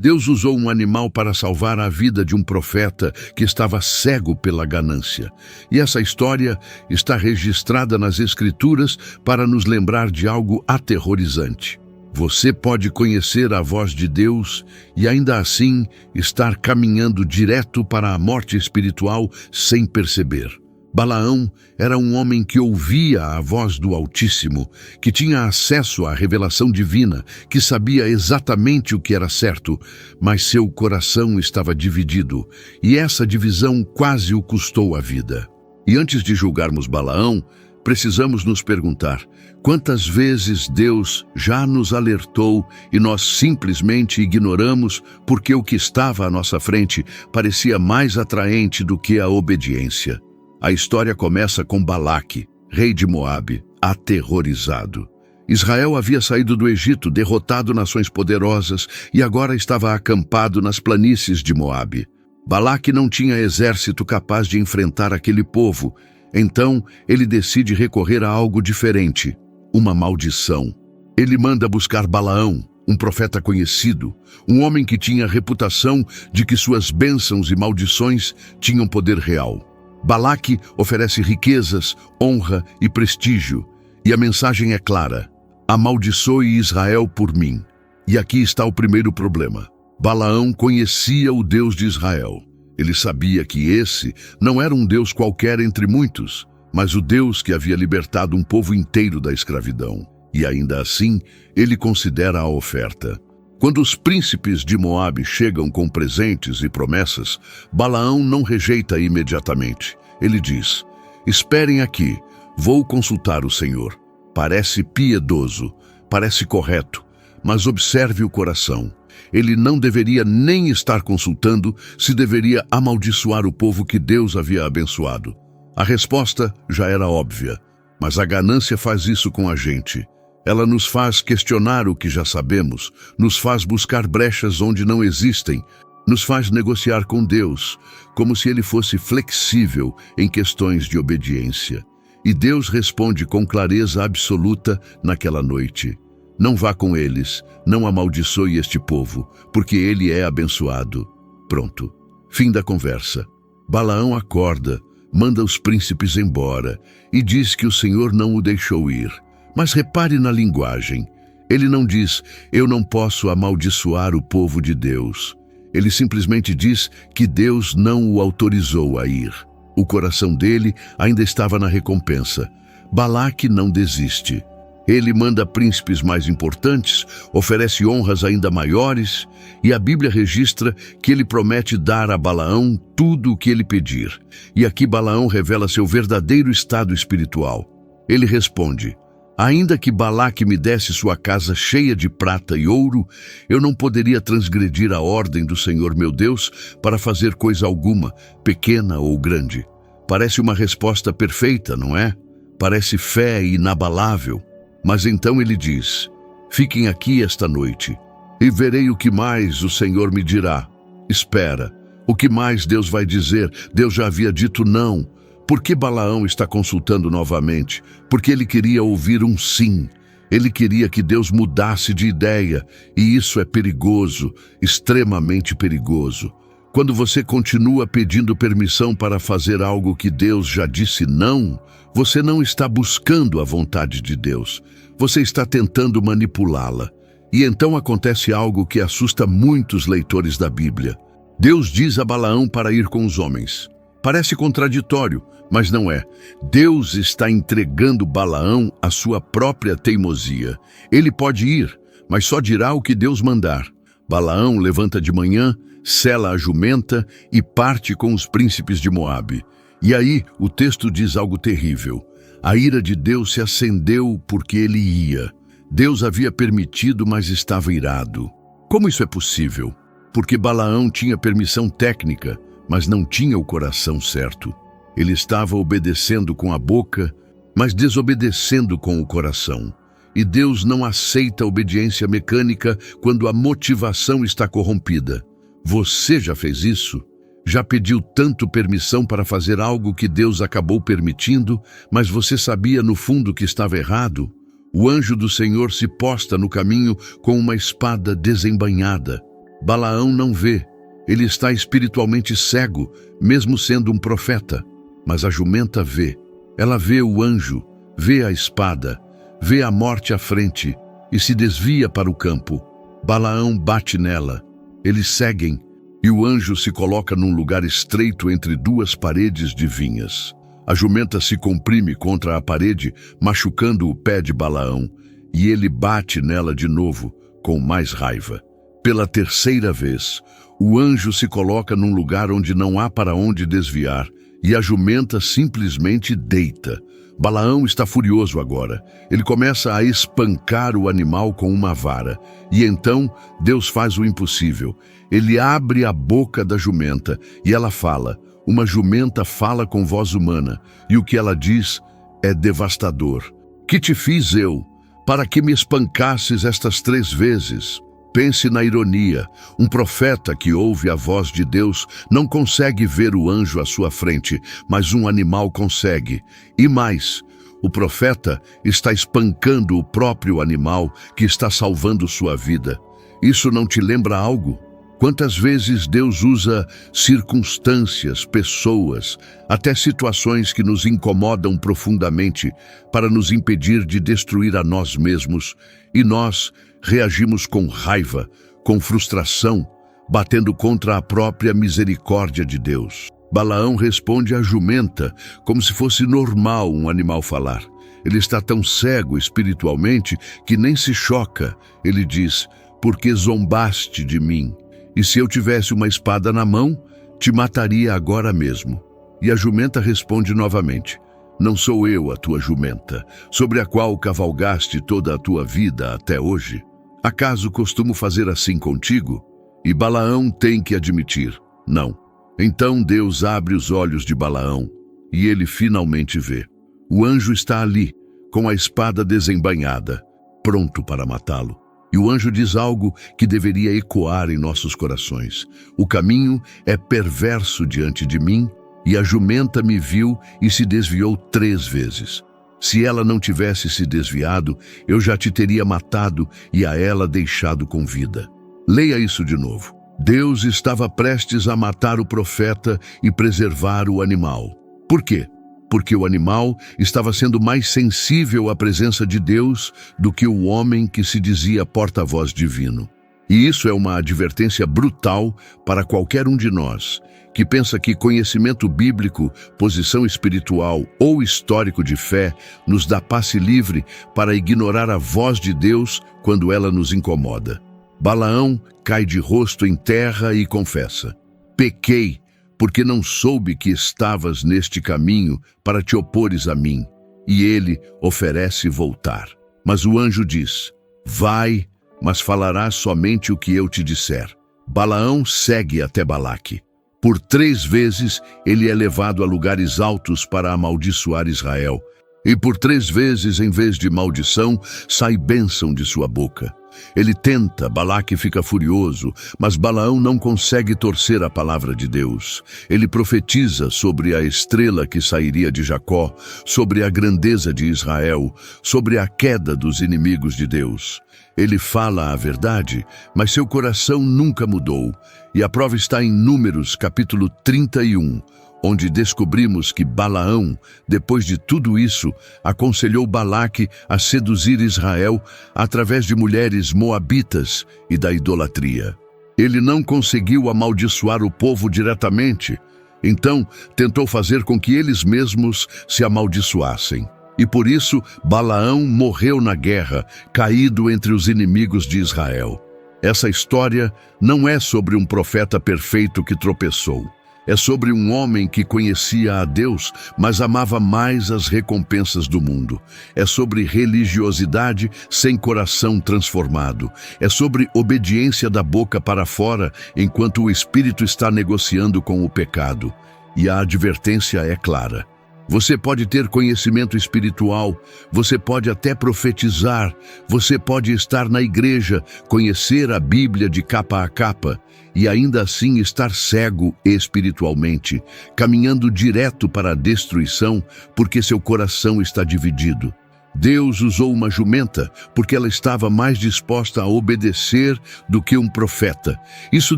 Deus usou um animal para salvar a vida de um profeta que estava cego pela ganância. E essa história está registrada nas Escrituras para nos lembrar de algo aterrorizante. Você pode conhecer a voz de Deus e ainda assim estar caminhando direto para a morte espiritual sem perceber. Balaão era um homem que ouvia a voz do Altíssimo, que tinha acesso à revelação divina, que sabia exatamente o que era certo, mas seu coração estava dividido, e essa divisão quase o custou a vida. E antes de julgarmos Balaão, precisamos nos perguntar: quantas vezes Deus já nos alertou e nós simplesmente ignoramos porque o que estava à nossa frente parecia mais atraente do que a obediência? A história começa com Balaque, rei de Moabe, aterrorizado. Israel havia saído do Egito, derrotado nações poderosas, e agora estava acampado nas planícies de Moabe. Balaque não tinha exército capaz de enfrentar aquele povo, então ele decide recorrer a algo diferente, uma maldição. Ele manda buscar Balaão, um profeta conhecido, um homem que tinha a reputação de que suas bênçãos e maldições tinham poder real. Balaque oferece riquezas, honra e prestígio, e a mensagem é clara: amaldiçoe Israel por mim. E aqui está o primeiro problema. Balaão conhecia o Deus de Israel. Ele sabia que esse não era um Deus qualquer entre muitos, mas o Deus que havia libertado um povo inteiro da escravidão. E ainda assim, ele considera a oferta. Quando os príncipes de Moabe chegam com presentes e promessas, Balaão não rejeita imediatamente. Ele diz: esperem aqui, vou consultar o Senhor. Parece piedoso, parece correto, mas observe o coração. Ele não deveria nem estar consultando se deveria amaldiçoar o povo que Deus havia abençoado. A resposta já era óbvia, mas a ganância faz isso com a gente. Ela nos faz questionar o que já sabemos, nos faz buscar brechas onde não existem, nos faz negociar com Deus, como se ele fosse flexível em questões de obediência. E Deus responde com clareza absoluta naquela noite: não vá com eles, não amaldiçoe este povo, porque ele é abençoado. Pronto. Fim da conversa. Balaão acorda, manda os príncipes embora e diz que o Senhor não o deixou ir. Mas repare na linguagem. Ele não diz: eu não posso amaldiçoar o povo de Deus. Ele simplesmente diz que Deus não o autorizou a ir. O coração dele ainda estava na recompensa. Balaque não desiste. Ele manda príncipes mais importantes, oferece honras ainda maiores, e a Bíblia registra que ele promete dar a Balaão tudo o que ele pedir. E aqui Balaão revela seu verdadeiro estado espiritual. Ele responde: ainda que Balaque me desse sua casa cheia de prata e ouro, eu não poderia transgredir a ordem do Senhor meu Deus para fazer coisa alguma, pequena ou grande. Parece uma resposta perfeita, não é? Parece fé inabalável. Mas então ele diz: fiquem aqui esta noite, e verei o que mais o Senhor me dirá. Espera, o que mais Deus vai dizer? Deus já havia dito não. Por que Balaão está consultando novamente? Porque ele queria ouvir um sim. Ele queria que Deus mudasse de ideia, e isso é perigoso, extremamente perigoso. Quando você continua pedindo permissão para fazer algo que Deus já disse não, você não está buscando a vontade de Deus. Você está tentando manipulá-la. E então acontece algo que assusta muitos leitores da Bíblia. Deus diz a Balaão para ir com os homens. Parece contraditório, mas não é. Deus está entregando Balaão à sua própria teimosia. Ele pode ir, mas só dirá o que Deus mandar. Balaão levanta de manhã, sela a jumenta e parte com os príncipes de Moabe. E aí o texto diz algo terrível. A ira de Deus se acendeu porque ele ia. Deus havia permitido, mas estava irado. Como isso é possível? Porque Balaão tinha permissão técnica, mas não tinha o coração certo. Ele estava obedecendo com a boca, mas desobedecendo com o coração. E Deus não aceita obediência mecânica quando a motivação está corrompida. Você já fez isso? Já pediu tanto permissão para fazer algo que Deus acabou permitindo, mas você sabia no fundo que estava errado? O anjo do Senhor se posta no caminho com uma espada desembainhada. Balaão não vê. Ele está espiritualmente cego, mesmo sendo um profeta. Mas a jumenta vê. Ela vê o anjo, vê a espada, vê a morte à frente e se desvia para o campo. Balaão bate nela. Eles seguem e o anjo se coloca num lugar estreito entre duas paredes de vinhas. A jumenta se comprime contra a parede, machucando o pé de Balaão, e ele bate nela de novo, com mais raiva. Pela terceira vez, o anjo se coloca num lugar onde não há para onde desviar, e a jumenta simplesmente deita. Balaão está furioso agora. Ele começa a espancar o animal com uma vara. E então, Deus faz o impossível. Ele abre a boca da jumenta e ela fala. Uma jumenta fala com voz humana, e o que ela diz é devastador. Que te fiz eu, para que me espancasses estas 3 vezes? Pense na ironia. Um profeta que ouve a voz de Deus não consegue ver o anjo à sua frente, mas um animal consegue. E mais, o profeta está espancando o próprio animal que está salvando sua vida. Isso não te lembra algo? Quantas vezes Deus usa circunstâncias, pessoas, até situações que nos incomodam profundamente para nos impedir de destruir a nós mesmos, e nós reagimos com raiva, com frustração, batendo contra a própria misericórdia de Deus. Balaão responde à jumenta como se fosse normal um animal falar. Ele está tão cego espiritualmente que nem se choca. Ele diz, porque zombaste de mim. E se eu tivesse uma espada na mão, te mataria agora mesmo. E a jumenta responde novamente, não sou eu a tua jumenta, sobre a qual cavalgaste toda a tua vida até hoje? Acaso costumo fazer assim contigo? E Balaão tem que admitir, não. Então Deus abre os olhos de Balaão, e ele finalmente vê. O anjo está ali, com a espada desembainhada, pronto para matá-lo. E o anjo diz algo que deveria ecoar em nossos corações. O caminho é perverso diante de mim, e a jumenta me viu e se desviou 3 vezes. Se ela não tivesse se desviado, eu já te teria matado e a ela deixado com vida. Leia isso de novo. Deus estava prestes a matar o profeta e preservar o animal. Por quê? Porque o animal estava sendo mais sensível à presença de Deus do que o homem que se dizia porta-voz divino. E isso é uma advertência brutal para qualquer um de nós, que pensa que conhecimento bíblico, posição espiritual ou histórico de fé nos dá passe livre para ignorar a voz de Deus quando ela nos incomoda. Balaão cai de rosto em terra e confessa, pequei, porque não soube que estavas neste caminho para te opores a mim. E ele oferece voltar. Mas o anjo diz, vai, mas falarás somente o que eu te disser. Balaão segue até Balaque. Por 3 vezes ele é levado a lugares altos para amaldiçoar Israel. E por 3 vezes, em vez de maldição, sai bênção de sua boca. Ele tenta, Balaque fica furioso, mas Balaão não consegue torcer a palavra de Deus. Ele profetiza sobre a estrela que sairia de Jacó, sobre a grandeza de Israel, sobre a queda dos inimigos de Deus. Ele fala a verdade, mas seu coração nunca mudou. E a prova está em Números, capítulo 31, onde descobrimos que Balaão, depois de tudo isso, aconselhou Balaque a seduzir Israel através de mulheres moabitas e da idolatria. Ele não conseguiu amaldiçoar o povo diretamente, então tentou fazer com que eles mesmos se amaldiçoassem. E por isso Balaão morreu na guerra, caído entre os inimigos de Israel. Essa história não é sobre um profeta perfeito que tropeçou. É sobre um homem que conhecia a Deus, mas amava mais as recompensas do mundo. É sobre religiosidade sem coração transformado. É sobre obediência da boca para fora, enquanto o espírito está negociando com o pecado. E a advertência é clara. Você pode ter conhecimento espiritual, você pode até profetizar, você pode estar na igreja, conhecer a Bíblia de capa a capa, e ainda assim estar cego espiritualmente, caminhando direto para a destruição, porque seu coração está dividido. Deus usou uma jumenta porque ela estava mais disposta a obedecer do que um profeta. Isso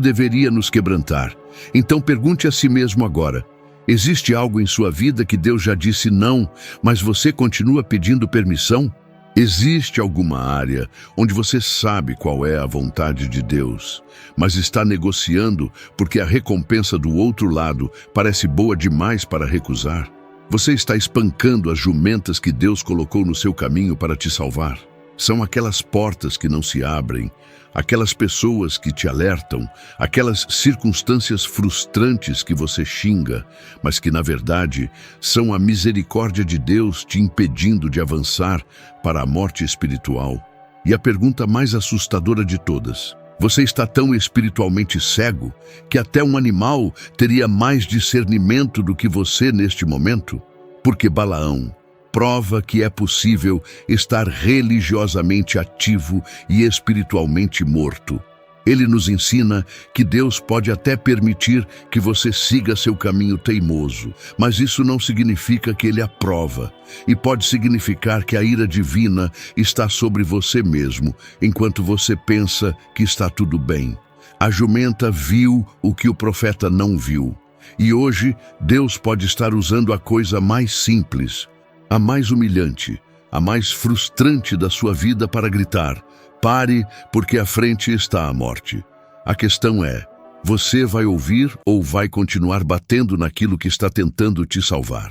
deveria nos quebrantar. Então pergunte a si mesmo agora: existe algo em sua vida que Deus já disse não, mas você continua pedindo permissão? Existe alguma área onde você sabe qual é a vontade de Deus, mas está negociando porque a recompensa do outro lado parece boa demais para recusar? Você está espancando as jumentas que Deus colocou no seu caminho para te salvar? São aquelas portas que não se abrem, aquelas pessoas que te alertam, aquelas circunstâncias frustrantes que você xinga, mas que na verdade são a misericórdia de Deus te impedindo de avançar para a morte espiritual. E a pergunta mais assustadora de todas: você está tão espiritualmente cego que até um animal teria mais discernimento do que você neste momento? Porque Balaão prova que é possível estar religiosamente ativo e espiritualmente morto. Ele nos ensina que Deus pode até permitir que você siga seu caminho teimoso, mas isso não significa que Ele aprova, e pode significar que a ira divina está sobre você mesmo, enquanto você pensa que está tudo bem. A jumenta viu o que o profeta não viu, e hoje Deus pode estar usando a coisa mais simples, a mais humilhante, a mais frustrante da sua vida para gritar: pare, porque à frente está a morte. A questão é: você vai ouvir ou vai continuar batendo naquilo que está tentando te salvar?